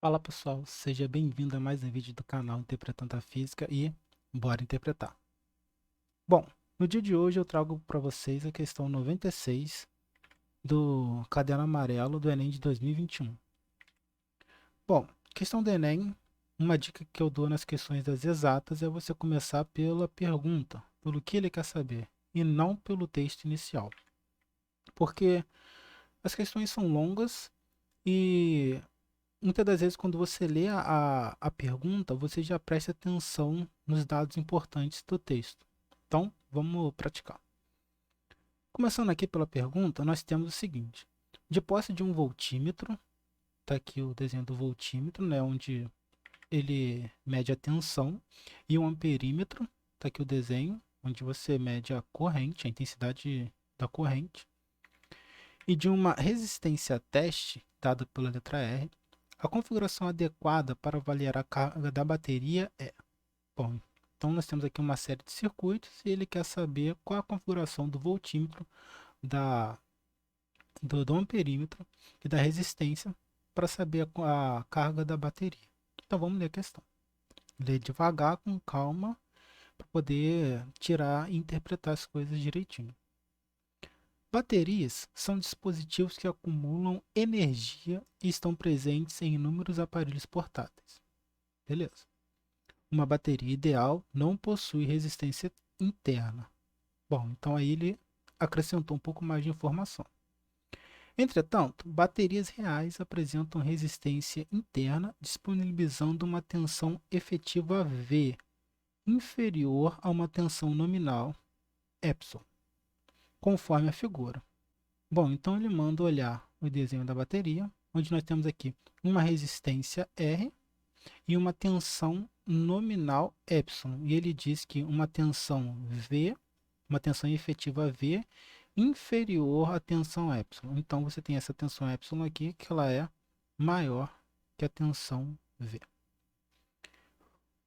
Fala pessoal, seja bem-vindo a mais um vídeo do canal Interpretando a Física e bora interpretar. Bom, no dia de hoje eu trago para vocês a questão 96 do caderno amarelo do Enem de 2021. Bom, questão do Enem, uma dica que eu dou nas questões das exatas é você começar pela pergunta, pelo que ele quer saber, e não pelo texto inicial. Porque as questões são longas e muitas das vezes, quando você lê a pergunta, você já presta atenção nos dados importantes do texto. Então, vamos praticar. Começando aqui pela pergunta, nós temos o seguinte. De posse de um voltímetro, está aqui o desenho do voltímetro, né, onde ele mede a tensão, e um amperímetro, está aqui o desenho, onde você mede a corrente, a intensidade da corrente, e de uma resistência teste, dada pela letra R, a configuração adequada para avaliar a carga da bateria é... Bom, então nós temos aqui uma série de circuitos e ele quer saber qual a configuração do voltímetro, do amperímetro e da resistência para saber a carga da bateria. Então vamos ler a questão. Ler devagar, com calma, para poder tirar e interpretar as coisas direitinho. Baterias são dispositivos que acumulam energia e estão presentes em inúmeros aparelhos portáteis. Beleza. Uma bateria ideal não possui resistência interna. Bom, então aí ele acrescentou um pouco mais de informação. Entretanto, baterias reais apresentam resistência interna, disponibilizando uma tensão efetiva V inferior a uma tensão nominal epsilon, conforme a figura. Bom, então ele manda olhar o desenho da bateria, onde nós temos aqui uma resistência R e uma tensão nominal epsilon. E ele diz que uma tensão V, uma tensão efetiva V, inferior à tensão epsilon. Então você tem essa tensão epsilon aqui, que ela é maior que a tensão V.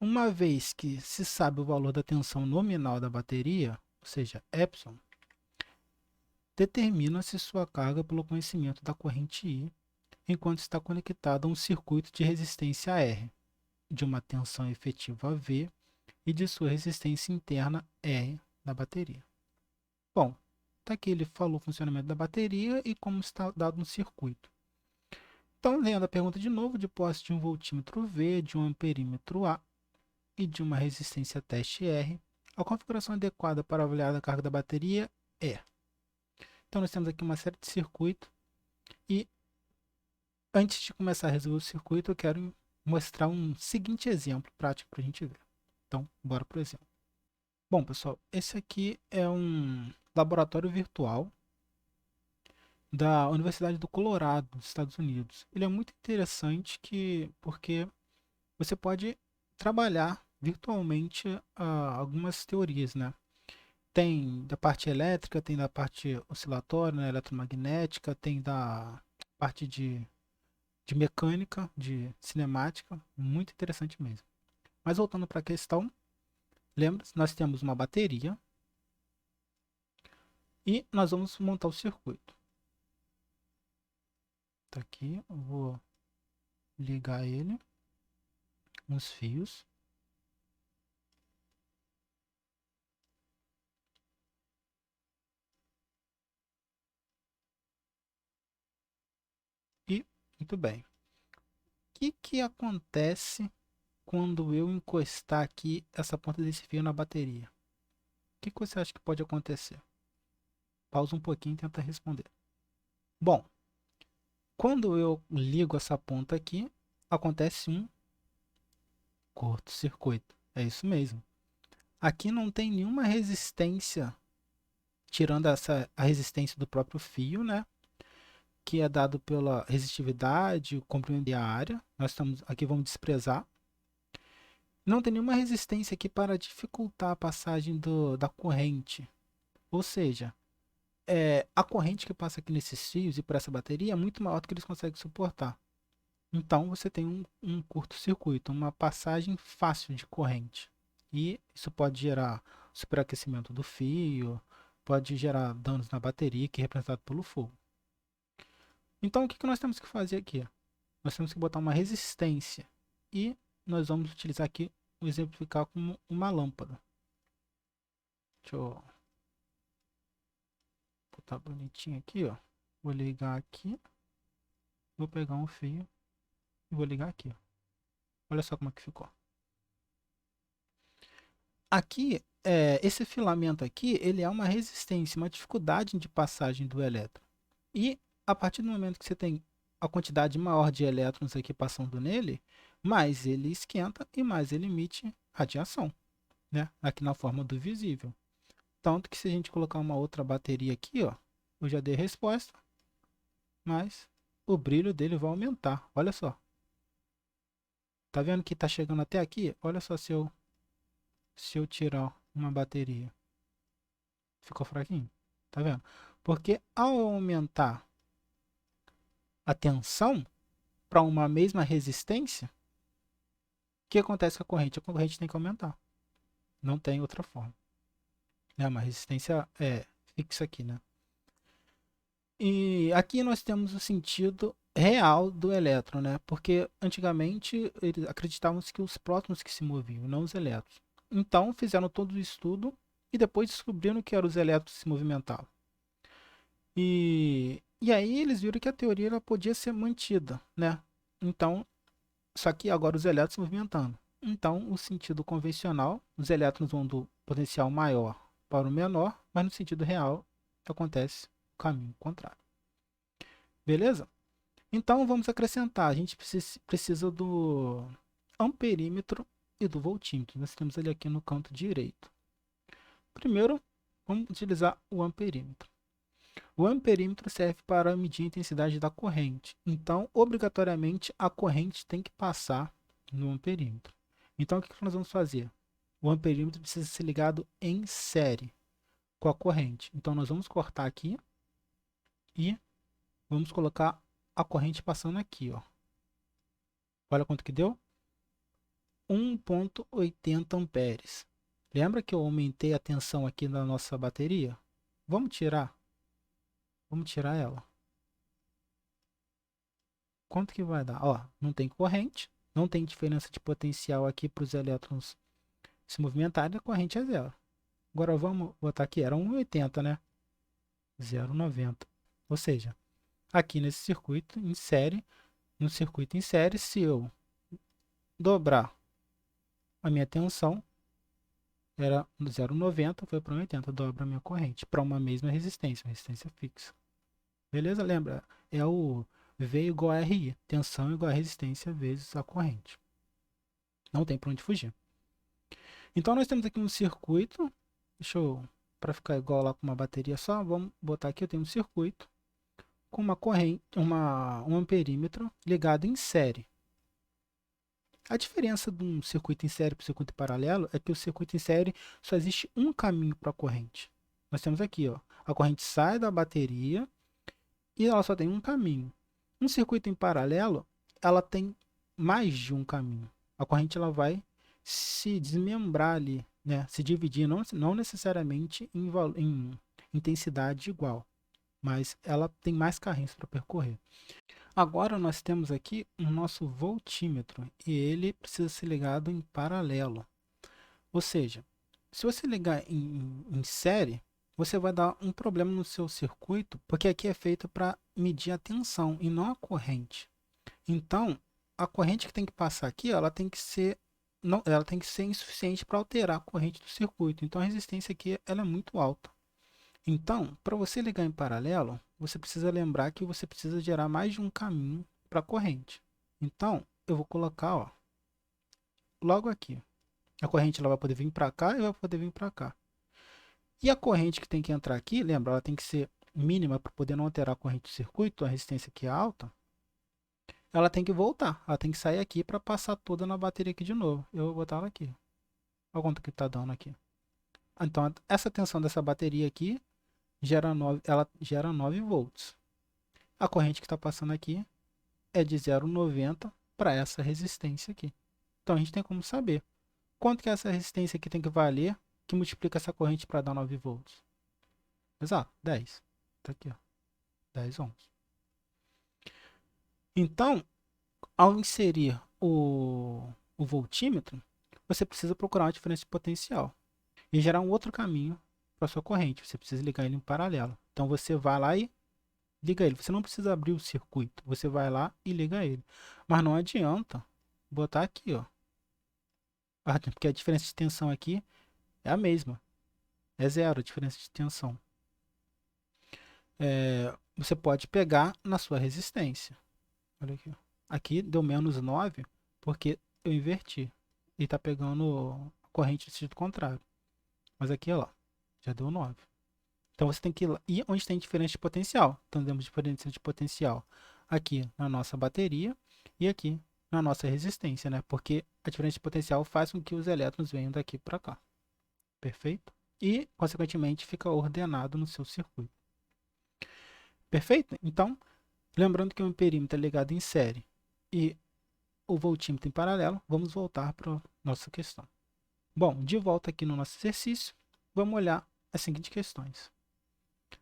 Uma vez que se sabe o valor da tensão nominal da bateria, ou seja, epsilon, determina-se sua carga pelo conhecimento da corrente I, enquanto está conectado a um circuito de resistência R, de uma tensão efetiva V e de sua resistência interna R da bateria. Bom, tá aqui ele falou o funcionamento da bateria e como está dado no circuito. Então, lendo a pergunta de novo, de posse de um voltímetro V, de um amperímetro A e de uma resistência teste R, a configuração adequada para avaliar a carga da bateria é... Então, nós temos aqui uma série de circuitos e antes de começar a resolver o circuito, eu quero mostrar um seguinte exemplo prático para a gente ver. Então, bora para o exemplo. Bom, pessoal, esse aqui é um laboratório virtual da Universidade do Colorado, dos Estados Unidos. Ele é muito interessante porque você pode trabalhar virtualmente algumas teorias, né? Tem da parte elétrica, tem da parte oscilatória, né, eletromagnética, tem da parte de mecânica, de cinemática, muito interessante mesmo. Mas voltando para a questão, lembra, nós temos uma bateria e nós vamos montar o circuito. Tá aqui, eu vou ligar ele, uns fios. E, muito bem. O que acontece quando eu encostar aqui essa ponta desse fio na bateria? O que você acha que pode acontecer? Pausa um pouquinho e tenta responder. Bom, quando eu ligo essa ponta aqui, acontece um curto-circuito. É isso mesmo. Aqui não tem nenhuma resistência, tirando a resistência do próprio fio, né? Que é dado pela resistividade, o comprimento e a área. Nós estamos aqui, vamos desprezar. Não tem nenhuma resistência aqui para dificultar a passagem da corrente. Ou seja, a corrente que passa aqui nesses fios e por essa bateria é muito maior do que eles conseguem suportar. Então você tem um curto-circuito, uma passagem fácil de corrente. E isso pode gerar superaquecimento do fio, pode gerar danos na bateria, que é representado pelo fogo. Então o que nós temos que fazer aqui? nós temos que botar uma resistência. E nós vamos utilizar aqui, exemplificar como uma lâmpada. Deixa eu botar bonitinho aqui, ó. Vou ligar aqui. Vou pegar um fio e vou ligar aqui. Olha só como é que ficou. Aqui, esse filamento aqui, ele é uma resistência, uma dificuldade de passagem do elétron. E a partir do momento que você tem a quantidade maior de elétrons aqui passando nele, mais ele esquenta e mais ele emite radiação, né? Aqui na forma do visível. Tanto que se a gente colocar uma outra bateria aqui, ó, eu já dei resposta, mas o brilho dele vai aumentar. Olha só. Tá vendo que tá chegando até aqui? Olha só se eu tirar uma bateria. Ficou fraquinho. Tá vendo? Porque ao aumentar a tensão para uma mesma resistência, o que acontece com a corrente? A corrente tem que aumentar. Não tem outra forma. É uma resistência fixa aqui, né? E aqui nós temos o sentido real do elétron, né? Porque antigamente eles acreditavam que os prótons que se moviam, não os elétrons. Então fizeram todo o estudo e depois descobriram que eram os elétrons que se movimentavam. E aí eles viram que a teoria ela podia ser mantida, né? Então, só que agora os elétrons se movimentando. Então, o sentido convencional, os elétrons vão do potencial maior para o menor, mas no sentido real acontece o caminho contrário. Beleza? Então, vamos acrescentar. A gente precisa do amperímetro e do voltímetro. Nós temos ele aqui no canto direito. Primeiro, vamos utilizar o amperímetro. O amperímetro serve para medir a intensidade da corrente. Então, obrigatoriamente, a corrente tem que passar no amperímetro. Então, o que nós vamos fazer? O amperímetro precisa ser ligado em série com a corrente. Então, nós vamos cortar aqui e vamos colocar a corrente passando aqui, ó. Olha quanto que deu? 1,80 amperes. Lembra que eu aumentei a tensão aqui na nossa bateria? Vamos tirar. Vamos tirar ela. Quanto que vai dar? Ó, não tem corrente, não tem diferença de potencial aqui para os elétrons se movimentarem, a corrente é zero. Agora vamos botar aqui, era 1,80, né? 0,90. Ou seja, aqui nesse circuito em série, no circuito em série, se eu dobrar a minha tensão, era 0,90, foi para 1,80, dobra a minha corrente, para uma mesma resistência, resistência fixa. Beleza? Lembra? É o V igual a RI, tensão igual a resistência vezes a corrente. Não tem para onde fugir. Então nós temos aqui um circuito, deixa eu, para ficar igual lá com uma bateria só, vamos botar aqui, eu tenho um circuito com uma corrente, um amperímetro ligado em série. A diferença de um circuito em série para o circuito paralelo é que o circuito em série só existe um caminho para a corrente. Nós temos aqui, ó, a corrente sai da bateria e ela só tem um caminho. Um circuito em paralelo, ela tem mais de um caminho. A corrente ela vai se desmembrar ali, né? Se dividir, não necessariamente em intensidade igual, mas ela tem mais carrinhos para percorrer. Agora nós temos aqui o nosso voltímetro e ele precisa ser ligado em paralelo. Ou seja, se você ligar em série, você vai dar um problema no seu circuito, porque aqui é feito para medir a tensão e não a corrente. Então, a corrente que tem que passar aqui, ela tem que ser, não, ela tem que ser insuficiente para alterar a corrente do circuito. Então, a resistência aqui ela é muito alta. Então, para você ligar em paralelo, você precisa lembrar que você precisa gerar mais de um caminho para a corrente. Então, eu vou colocar, ó, logo aqui. A corrente ela vai poder vir para cá e vai poder vir para cá. E a corrente que tem que entrar aqui, lembra, ela tem que ser mínima para poder não alterar a corrente do circuito, a resistência aqui é alta. Ela tem que voltar, ela tem que sair aqui para passar toda na bateria aqui de novo. Eu vou botar ela aqui. Olha quanto que está dando aqui. Então, essa tensão dessa bateria aqui ela gera 9 volts. A corrente que está passando aqui é de 0,90 para essa resistência aqui. Então, a gente tem como saber quanto que essa resistência aqui tem que valer que multiplica essa corrente para dar 9 volts. Exato, 10. Está aqui, ó, 10 ohms. Então, Ao inserir o voltímetro, você precisa procurar uma diferença de potencial e gerar um outro caminho para sua corrente. Você precisa ligar ele em paralelo. Então você vai lá e liga ele. Você não precisa abrir o circuito. Você vai lá e liga ele. Mas não adianta botar aqui, ó. Porque a diferença de tensão aqui é a mesma. É zero a diferença de tensão. Você pode pegar na sua resistência. Olha aqui. Aqui deu menos 9 porque eu inverti. E está pegando a corrente do sentido contrário. Mas aqui, ó, já deu 9. Então você tem que ir onde tem diferença de potencial. Então temos diferença de potencial aqui na nossa bateria e aqui na nossa resistência, né? Porque a diferença de potencial faz com que os elétrons venham daqui para cá. Perfeito? E, consequentemente, fica ordenado no seu circuito. Perfeito? Então, lembrando que o amperímetro é ligado em série e o voltímetro em paralelo, vamos voltar para a nossa questão. Bom, de volta aqui no nosso exercício, vamos olhar as seguintes questões.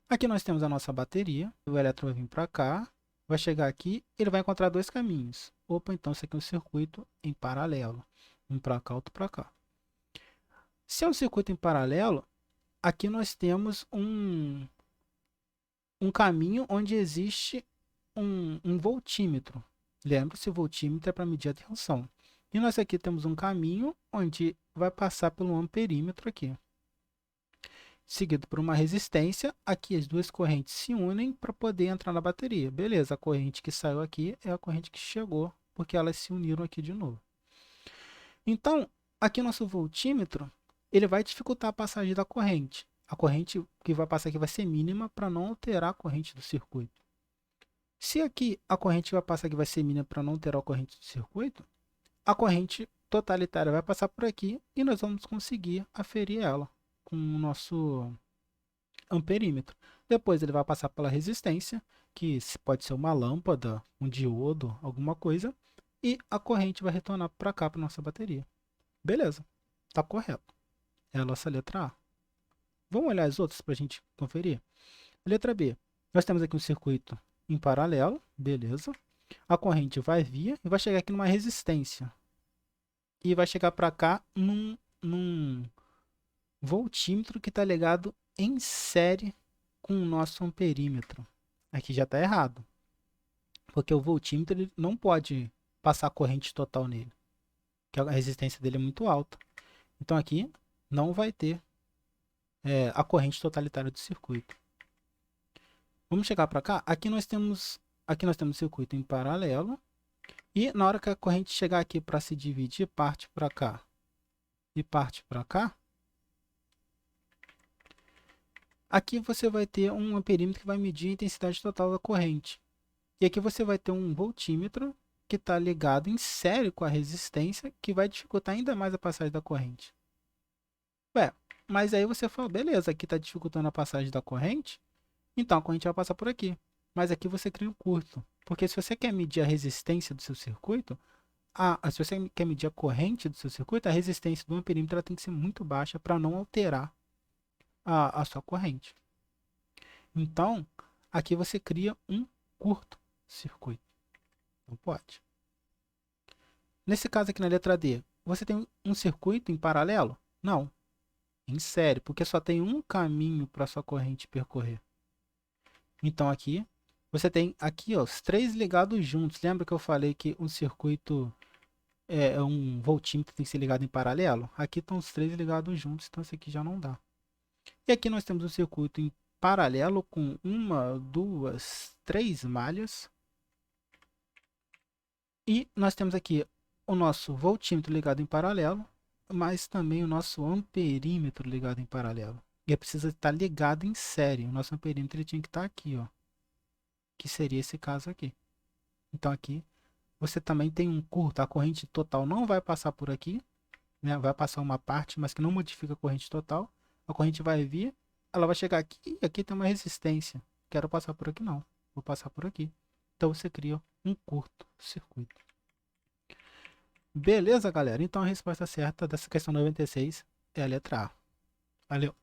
Aqui nós temos a nossa bateria, o elétron vai vir para cá, vai chegar aqui, ele vai encontrar dois caminhos. Opa, então isso aqui é um circuito em paralelo. Um para cá, outro para cá. Se é um circuito em paralelo, aqui nós temos um caminho onde existe um voltímetro. Lembre-se, o voltímetro é para medir a tensão. E nós aqui temos um caminho onde vai passar pelo amperímetro aqui. Seguido por uma resistência, aqui as duas correntes se unem para poder entrar na bateria. Beleza, a corrente que saiu aqui é a corrente que chegou, porque elas se uniram aqui de novo. Então, aqui nosso voltímetro, ele vai dificultar a passagem da corrente. A corrente que vai passar aqui vai ser mínima para não alterar a corrente do circuito. Se aqui a corrente que vai passar aqui vai ser mínima para não alterar a corrente do circuito, a corrente totalitária vai passar por aqui e nós vamos conseguir aferir ela com o nosso amperímetro. Depois ele vai passar pela resistência, que pode ser uma lâmpada, um diodo, alguma coisa, e a corrente vai retornar para cá, para nossa bateria. Beleza, está correto. É a nossa letra A. Vamos olhar as outras para a gente conferir? Letra B. Nós temos aqui um circuito em paralelo, beleza. A corrente vai vir e vai chegar aqui numa resistência. E vai chegar para cá num voltímetro que está ligado em série com o nosso amperímetro. Aqui já está errado. Porque o voltímetro ele não pode passar corrente total nele. Porque a resistência dele é muito alta. Então aqui não vai ter a corrente totalitária do circuito. Vamos chegar para cá. Aqui nós temos o circuito em paralelo. E na hora que a corrente chegar aqui para se dividir, parte para cá e parte para cá, aqui você vai ter um amperímetro que vai medir a intensidade total da corrente. E aqui você vai ter um voltímetro que está ligado em série com a resistência, que vai dificultar ainda mais a passagem da corrente. Ué, mas aí você fala, beleza, aqui está dificultando a passagem da corrente, então a corrente vai passar por aqui. Mas aqui você cria um curto. Porque se você quer medir a resistência do seu circuito, se você quer medir a corrente do seu circuito, a resistência do amperímetro ela tem que ser muito baixa para não alterar a sua corrente. Então, aqui você cria um curto-circuito. Não pode. Nesse caso aqui na letra D, você tem um circuito em paralelo? Não. Em série, porque só tem um caminho para sua corrente percorrer. Então aqui, você tem aqui ó, os três ligados juntos. Lembra que eu falei que um circuito um voltímetro tem que ser ligado em paralelo? Aqui estão os três ligados juntos, então esse aqui já não dá. E aqui nós temos um circuito em paralelo com uma, duas, três malhas. E nós temos aqui o nosso voltímetro ligado em paralelo, mas também o nosso amperímetro ligado em paralelo. E precisa estar ligado em série. O nosso amperímetro ele tinha que estar aqui, ó, que seria esse caso aqui. Então aqui você também tem um curto. A corrente total não vai passar por aqui, né? Vai passar uma parte, mas que não modifica a corrente total. A corrente vai vir, ela vai chegar aqui e aqui tem uma resistência. Quero passar por aqui não, vou passar por aqui. Então você cria um curto-circuito. Beleza, galera? Então a resposta certa dessa questão 96 é a letra A. Valeu!